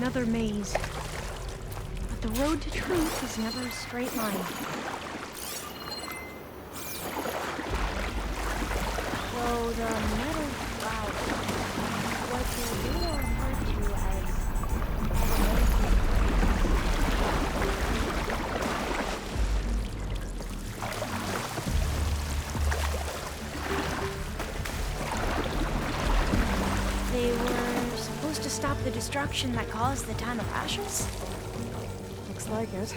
another maze. But the road to truth is never a straight line. So the metal flowers, what they are referred to as they were supposed to stop the destruction that caused the town of Ashes? Looks like it.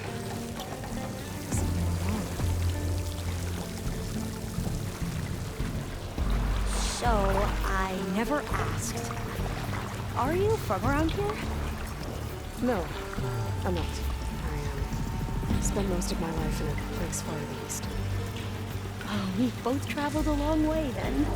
So, I never asked. Are you from around here? No, I'm not. I spent most of my life in a place far to the east. Oh, we've both traveled a long way then.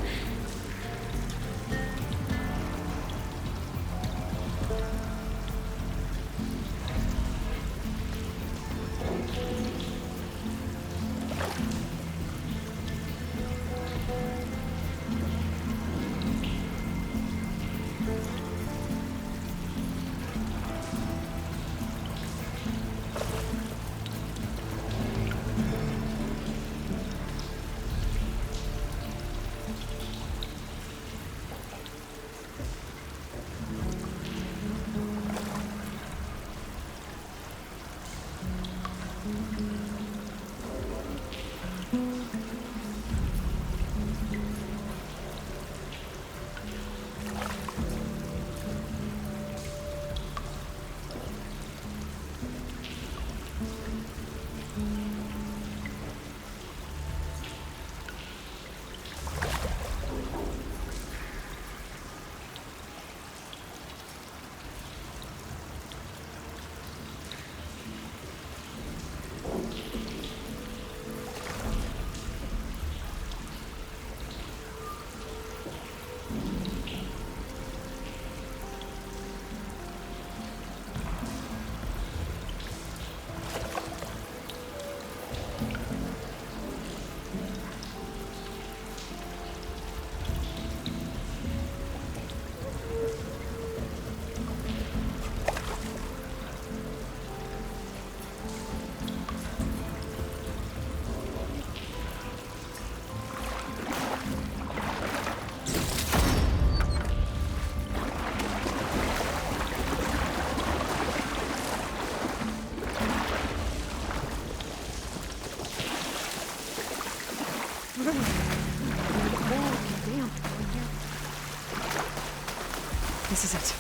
This is it.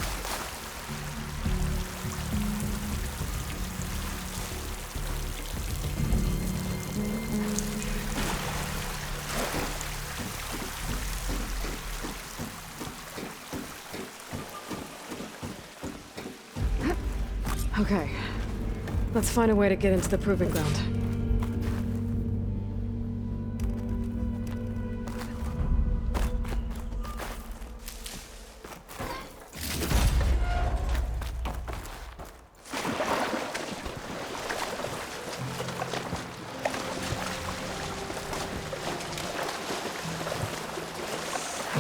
Okay. Let's find a way to get into the proving ground.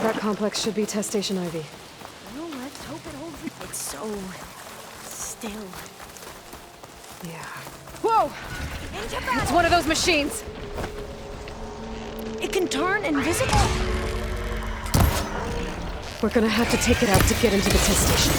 That complex should be test station Ivy. Well, let's hope it holds. It's so still. Yeah. Whoa! Into battle! It's one of those machines! It can turn invisible? We're gonna have to take it out to get into the test station.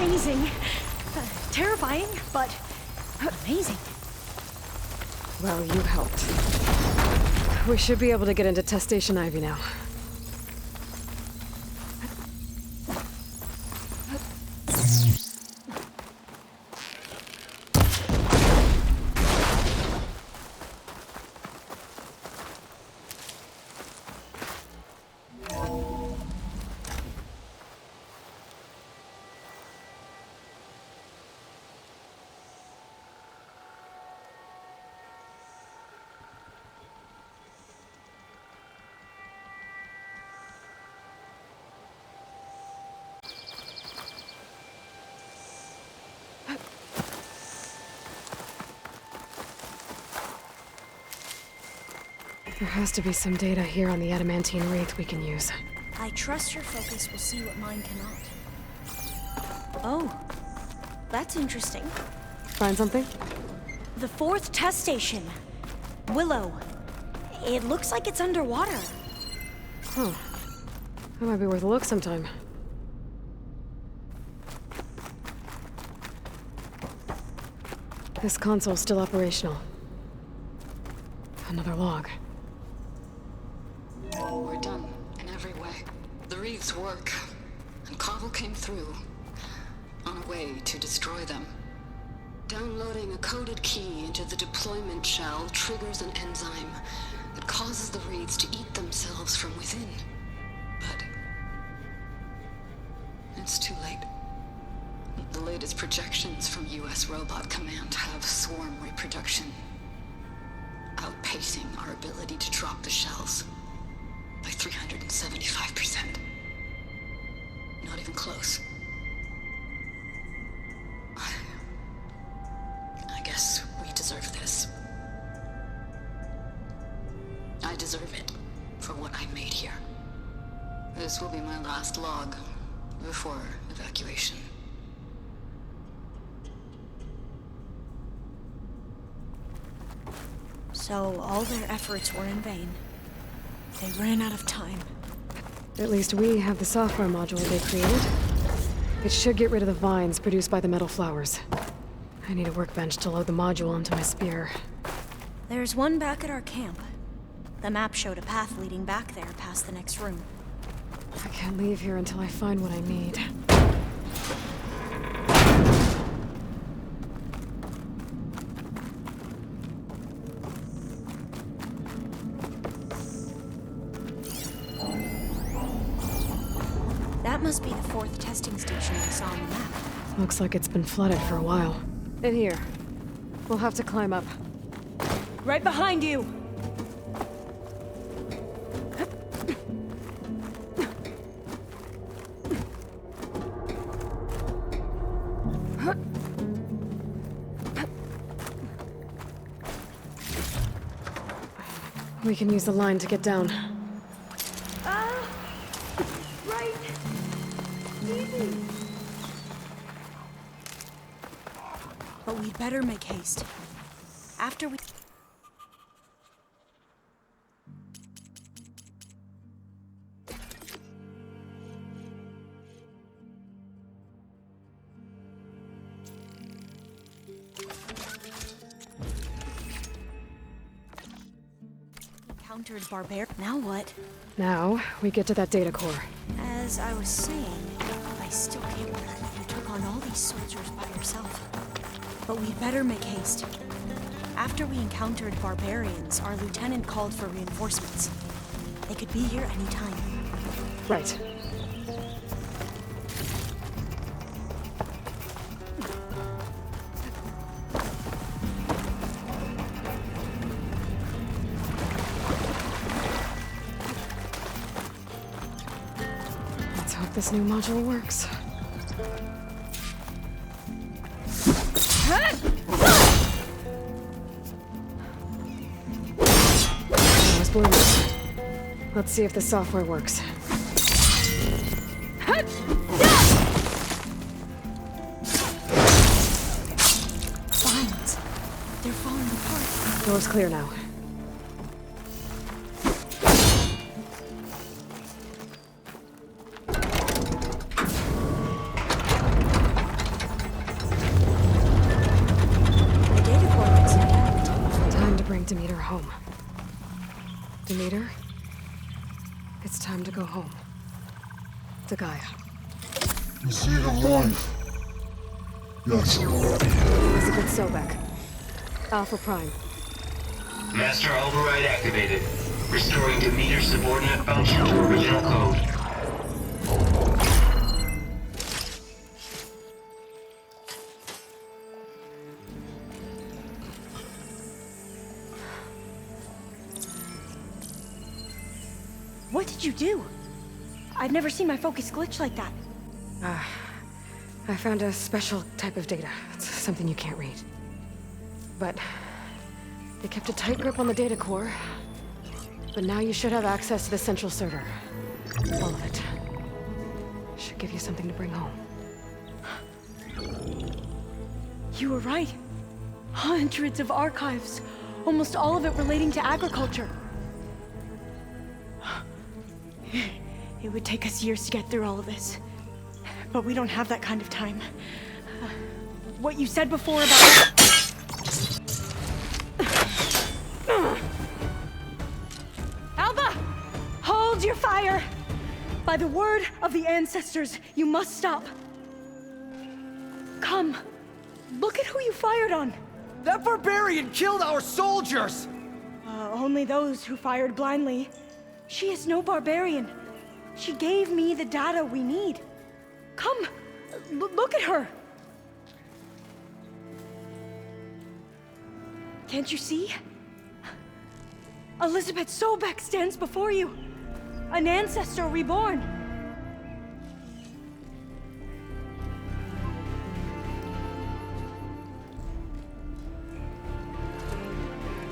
amazing. Terrifying, but amazing. Well, you helped. We should be able to get into Test Station Ivy now. There has to be some data here on the adamantine wraith we can use. I trust your focus will see what mine cannot. Oh, that's interesting. Find something? The 4th test station. Willow. It looks like it's underwater. Huh. That might be worth a look sometime. This console's still operational. Another log. We're done in every way. The wreaths work, and Carvel came through on a way to destroy them. Downloading a coded key into the deployment shell triggers an enzyme that causes the wreaths to eat themselves from within. But it's too late. The latest projections from US Robot Command have swarm reproduction, outpacing our ability to drop the shells by 375%. Not even close. I guess we deserve this. I deserve it for what I made here. This will be my last log before evacuation. So all their efforts were in vain. They ran out of time. At least we have the software module they created. It should get rid of the vines produced by the metal flowers. I need a workbench to load the module onto my spear. There's one back at our camp. The map showed a path leading back there past the next room. I can't leave here until I find what I need. That must be the 4th testing station we saw on the map. Looks like it's been flooded for a while. In here. We'll have to climb up. Right behind you! We can use the line to get down. Right! Easy! But we'd better make haste. After we... encountered Now what? Now, we get to that data core. As I was saying, I still can't believe you took on all these soldiers by yourself. But we'd better make haste. After we encountered barbarians, our lieutenant called for reinforcements. They could be here any time. Right. Let's hope this new module works. Let's see if the software works. Vines. They're falling apart. Door's clear now. home. Demeter, it's time to go home. To Gaia. The seed of life. Yes. Elizabeth Sobek. Alpha Prime. Master override activated. Restoring Demeter's subordinate function to original code. What did you do? I've never seen my focus glitch like that. I found a special type of data. It's something you can't read. But they kept a tight grip on the data core. But now you should have access to the central server. All of it. Should give you something to bring home. You were right. Hundreds of archives. Almost all of it relating to agriculture. It would take us years to get through all of this. But we don't have that kind of time. What you said before about... Alba! Hold your fire! By the word of the ancestors, you must stop. Come. Look at who you fired on. That barbarian killed our soldiers! Only those who fired blindly. She is no barbarian. She gave me the data we need. Come, look at her. Can't you see? Elizabeth Sobek stands before you. An ancestor reborn.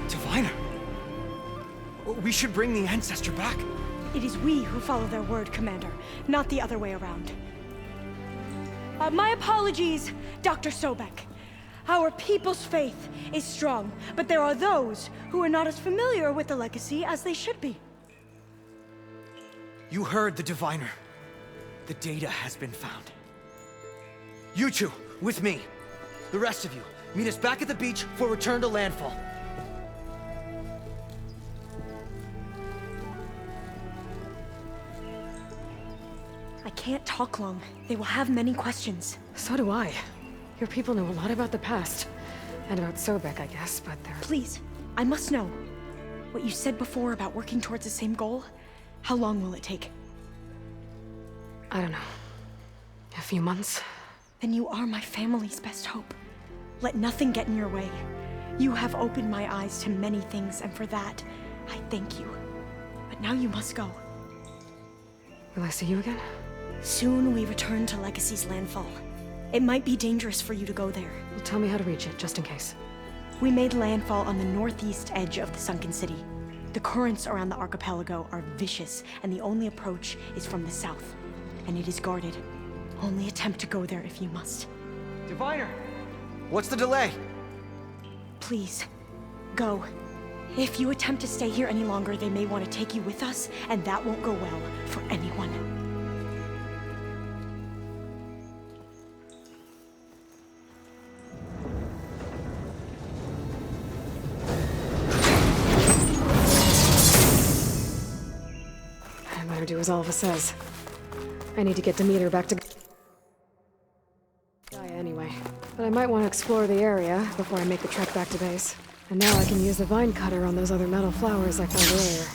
Diviner! We should bring the ancestor back. It is we who follow their word, Commander, not the other way around. My apologies, Dr. Sobek. Our people's faith is strong, but there are those who are not as familiar with the legacy as they should be. You heard the diviner. The data has been found. You two, with me. The rest of you, meet us back at the beach for return to landfall. I can't talk long. They will have many questions. So do I. Your people know a lot about the past. And about Sobek, I guess, but they're... Please, I must know. What you said before about working towards the same goal, how long will it take? I don't know. A few months? Then you are my family's best hope. Let nothing get in your way. You have opened my eyes to many things, and for that, I thank you. But now you must go. Will I see you again? Soon we return to Legacy's landfall. It might be dangerous for you to go there. Well, tell me how to reach it, just in case. We made landfall on the northeast edge of the sunken city. The currents around the archipelago are vicious, and the only approach is from the south. And it is guarded. Only attempt to go there if you must. Diviner! What's the delay? Please, go. If you attempt to stay here any longer, they may want to take you with us, and that won't go well for anyone. I better do as Alva says. I need to get Demeter back to Gaia anyway. But I might want to explore the area before I make the trek back to base. And now I can use the vine cutter on those other metal flowers I found earlier.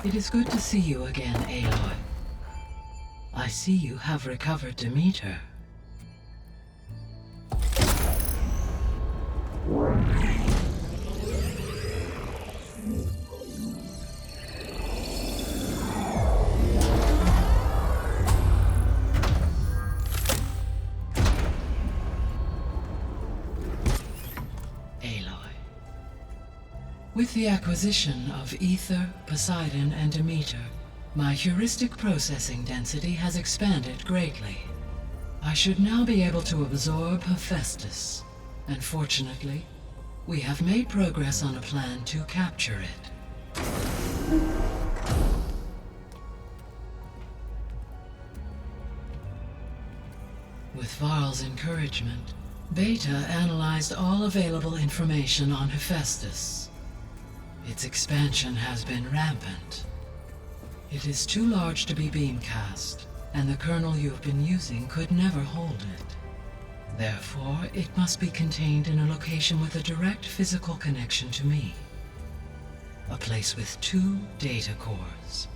It is good to see you again, Aloy. I see you have recovered Demeter. With the acquisition of Ether, Poseidon, and Demeter, my heuristic processing density has expanded greatly. I should now be able to absorb Hephaestus, and fortunately, we have made progress on a plan to capture it. With Varl's encouragement, Beta analyzed all available information on Hephaestus. Its expansion has been rampant. It is too large to be beamcast, and the kernel you've been using could never hold it. Therefore, it must be contained in a location with a direct physical connection to me. A place with 2 data cores.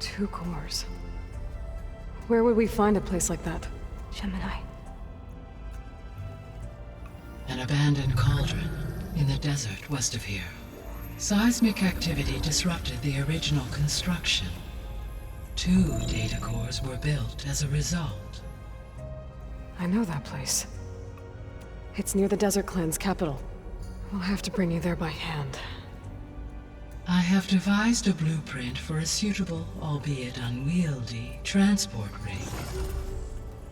2 cores? Where would we find a place like that? Gemini. An abandoned cauldron in the desert west of here. Seismic activity disrupted the original construction. 2 data cores were built as a result. I know that place. It's near the Desert Clan's capital. We'll have to bring you there by hand. I have devised a blueprint for a suitable, albeit unwieldy, transport rig.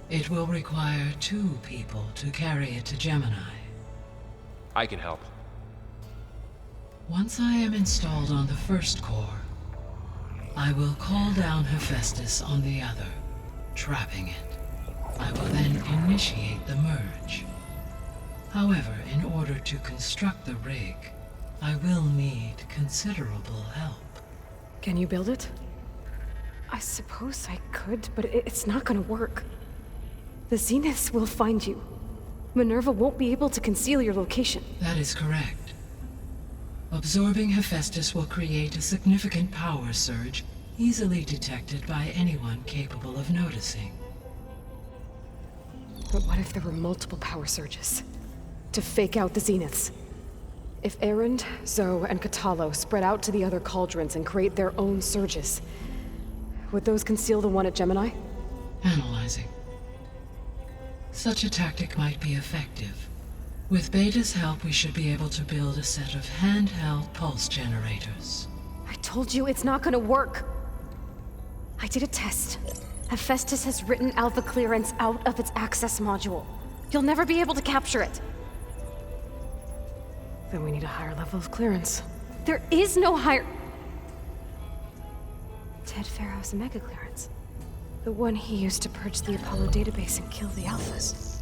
It will require 2 people to carry it to Gemini. I can help. Once I am installed on the first core, I will call down Hephaestus on the other, trapping it. I will then initiate the merge. However, in order to construct the rig, I will need considerable help. Can you build it? I suppose I could, but it's not gonna work. The Zeniths will find you. Minerva won't be able to conceal your location. That is correct. Absorbing Hephaestus will create a significant power surge, easily detected by anyone capable of noticing. But what if there were multiple power surges? To fake out the Zeniths? If Erend, Zoe, and Katalo spread out to the other cauldrons and create their own surges, would those conceal the one at Gemini? Analyzing. Such a tactic might be effective. With Beta's help, we should be able to build a set of handheld pulse generators. I told you it's not gonna work! I did a test. Hephaestus has written Alpha clearance out of its access module. You'll never be able to capture it. Then we need a higher level of clearance. There is no higher... Ted Pharaoh's Omega clearance. The one he used to purge the Apollo database and kill the Alphas.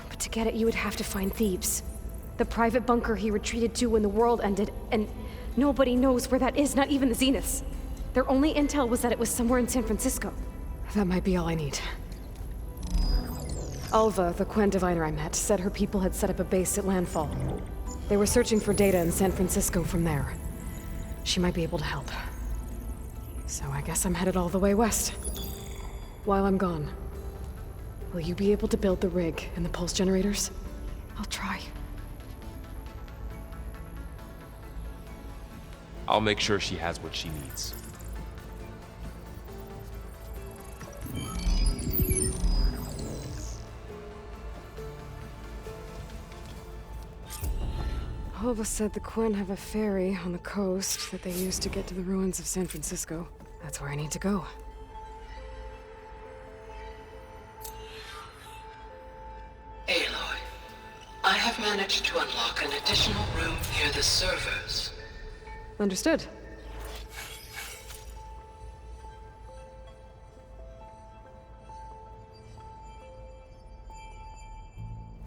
But to get it, you would have to find Thebes. The private bunker he retreated to when the world ended, and nobody knows where that is, not even the Zeniths. Their only intel was that it was somewhere in San Francisco. That might be all I need. Alva, the Quen diviner I met, said her people had set up a base at landfall. They were searching for data in San Francisco from there. She might be able to help. So I guess I'm headed all the way west. While I'm gone, will you be able to build the rig and the pulse generators? I'll try. I'll make sure she has what she needs. Alva said the Quen have a ferry on the coast that they use to get to the ruins of San Francisco. That's where I need to go. Aloy, I have managed to unlock an additional room near the servers. Understood.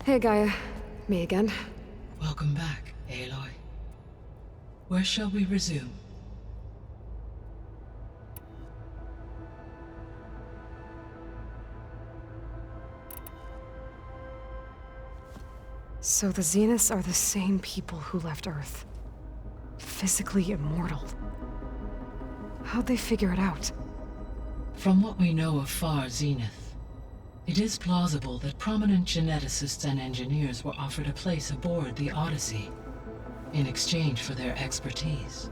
Hey, Gaia. Me again. Welcome back, Aloy. Where shall we resume? So the Zeniths are the same people who left Earth. Physically immortal. How'd they figure it out? From what we know of Far Zenith, it is plausible that prominent geneticists and engineers were offered a place aboard the Odyssey in exchange for their expertise.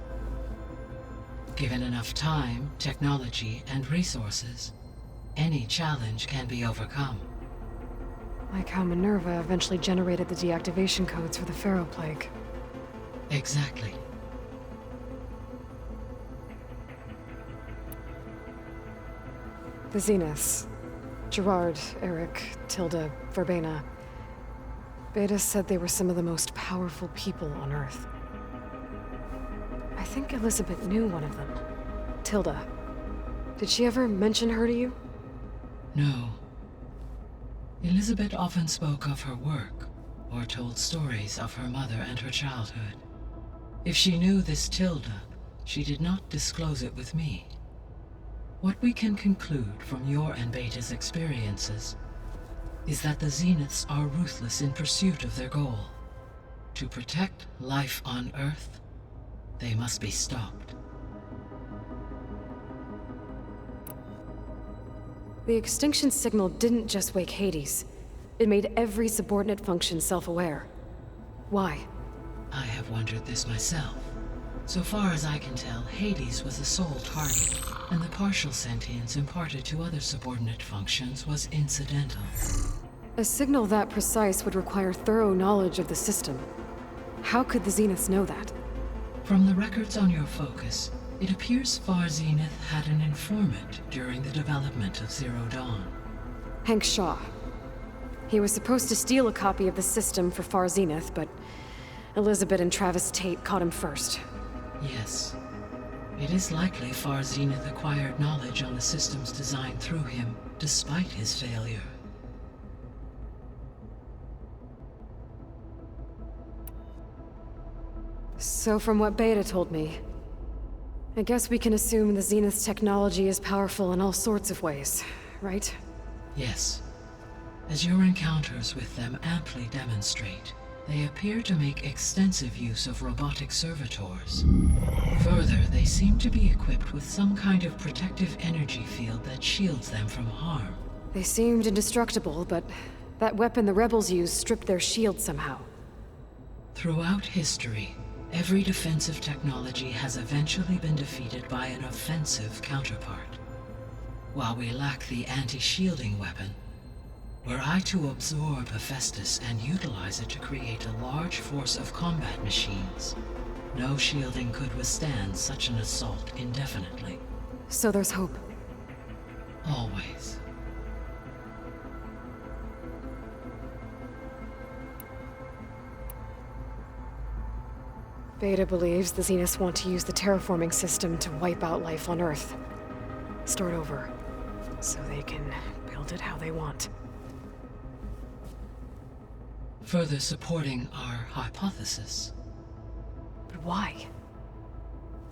Given enough time, technology, and resources, any challenge can be overcome. Like how Minerva eventually generated the deactivation codes for the Pharaoh Plague. Exactly. The Zeniths. Gerard, Eric, Tilda, Verbena. Beta said they were some of the most powerful people on Earth. I think Elizabeth knew one of them. Tilda. Did she ever mention her to you? No. Elizabeth often spoke of her work, or told stories of her mother and her childhood. If she knew this Tilda, she did not disclose it with me. What we can conclude from your and Beta's experiences is that the Zeniths are ruthless in pursuit of their goal. To protect life on Earth, they must be stopped. The extinction signal didn't just wake Hades. It made every subordinate function self-aware. Why? I have wondered this myself. So far as I can tell, Hades was the sole target, and the partial sentience imparted to other subordinate functions was incidental. A signal that precise would require thorough knowledge of the system. How could the Zeniths know that? From the records on your focus, it appears Far Zenith had an informant during the development of Zero Dawn. Hank Shaw. He was supposed to steal a copy of the system for Far Zenith, but Elizabeth and Travis Tate caught him first. Yes. It is likely Far Zenith acquired knowledge on the system's design through him, despite his failure. So from what Beta told me, I guess we can assume the Zenith's technology is powerful in all sorts of ways, right? Yes. As your encounters with them amply demonstrate, they appear to make extensive use of robotic servitors. Further, they seem to be equipped with some kind of protective energy field that shields them from harm. They seemed indestructible, but that weapon the rebels used stripped their shield somehow. Throughout history, every defensive technology has eventually been defeated by an offensive counterpart. While we lack the anti-shielding weapon, were I to absorb Hephaestus and utilize it to create a large force of combat machines, no shielding could withstand such an assault indefinitely. So there's hope. Always. Beta believes the Zeniths want to use the terraforming system to wipe out life on Earth. Start over, so they can build it how they want. Further supporting our hypothesis. But why?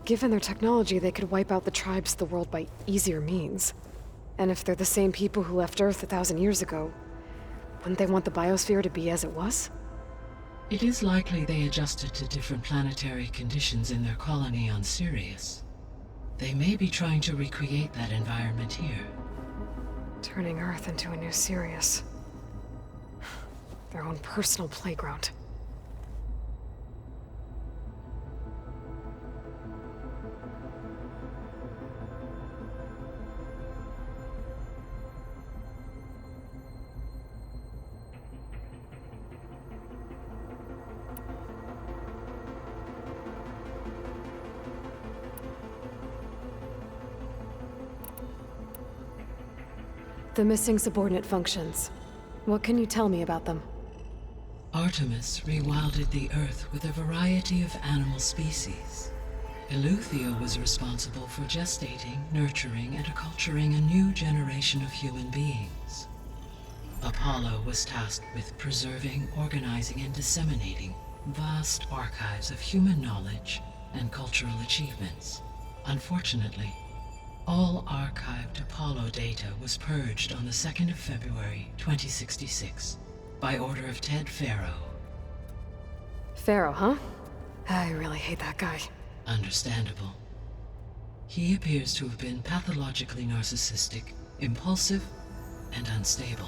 Given their technology, they could wipe out the tribes of the world by easier means. And if they're the same people who left Earth 1,000 years ago, wouldn't they want the biosphere to be as it was? It is likely they adjusted to different planetary conditions in their colony on Sirius. They may be trying to recreate that environment here. Turning Earth into a new Sirius. Their own personal playground. The missing subordinate functions. What can you tell me about them? Artemis rewilded the Earth with a variety of animal species. Eleuthia was responsible for gestating, nurturing, and acculturating a new generation of human beings. Apollo was tasked with preserving, organizing, and disseminating vast archives of human knowledge and cultural achievements. Unfortunately, all archived Apollo data was purged on the 2nd of February, 2066, by order of Ted Faro. Pharaoh, huh? I really hate that guy. Understandable. He appears to have been pathologically narcissistic, impulsive, and unstable.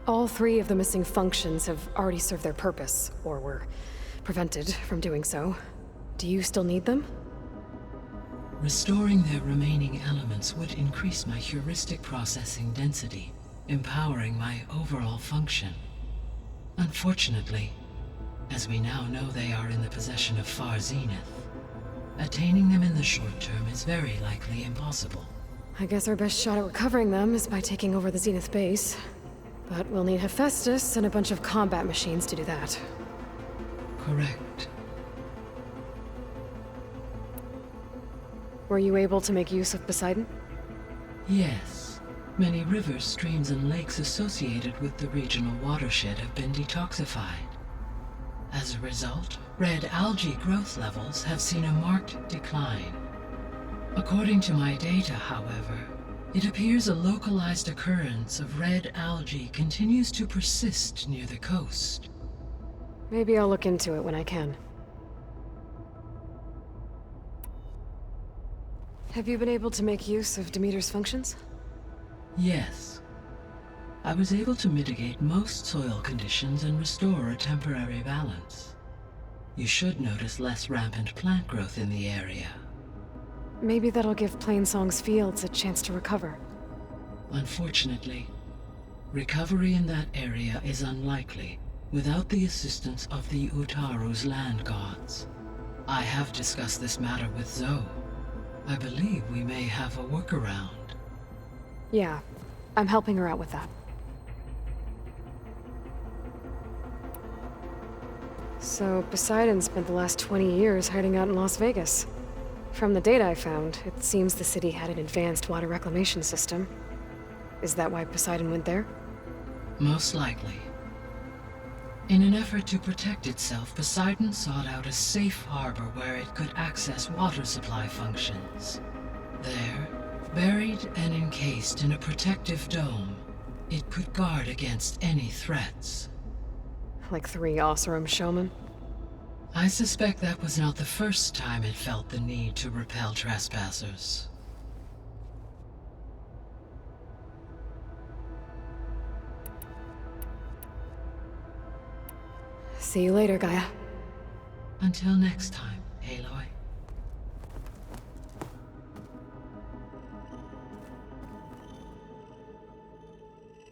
All 3 of the missing functions have already served their purpose, or were prevented from doing so. Do you still need them? Restoring their remaining elements would increase my heuristic processing density, empowering my overall function. Unfortunately, as we now know they are in the possession of Far Zenith, attaining them in the short term is very likely impossible. I guess our best shot at recovering them is by taking over the Zenith base. But we'll need Hephaestus and a bunch of combat machines to do that. Correct. Were you able to make use of Poseidon? Yes. Many rivers, streams, and lakes associated with the regional watershed have been detoxified. As a result, red algae growth levels have seen a marked decline. According to my data, however, it appears a localized occurrence of red algae continues to persist near the coast. Maybe I'll look into it when I can. Have you been able to make use of Demeter's functions? Yes. I was able to mitigate most soil conditions and restore a temporary balance. You should notice less rampant plant growth in the area. Maybe that'll give Plainsong's fields a chance to recover. Unfortunately, recovery in that area is unlikely without the assistance of the Utaru's land gods. I have discussed this matter with Zoe. I believe we may have a workaround. Yeah, I'm helping her out with that. So, Poseidon spent the last 20 years hiding out in Las Vegas. From the data I found, it seems the city had an advanced water reclamation system. Is that why Poseidon went there? Most likely. In an effort to protect itself, Poseidon sought out a safe harbor where it could access water supply functions. There, buried and encased in a protective dome, it could guard against any threats. Like 3 Oseram showmen? I suspect that was not the first time it felt the need to repel trespassers. See you later, Gaia. Until next time, Aloy.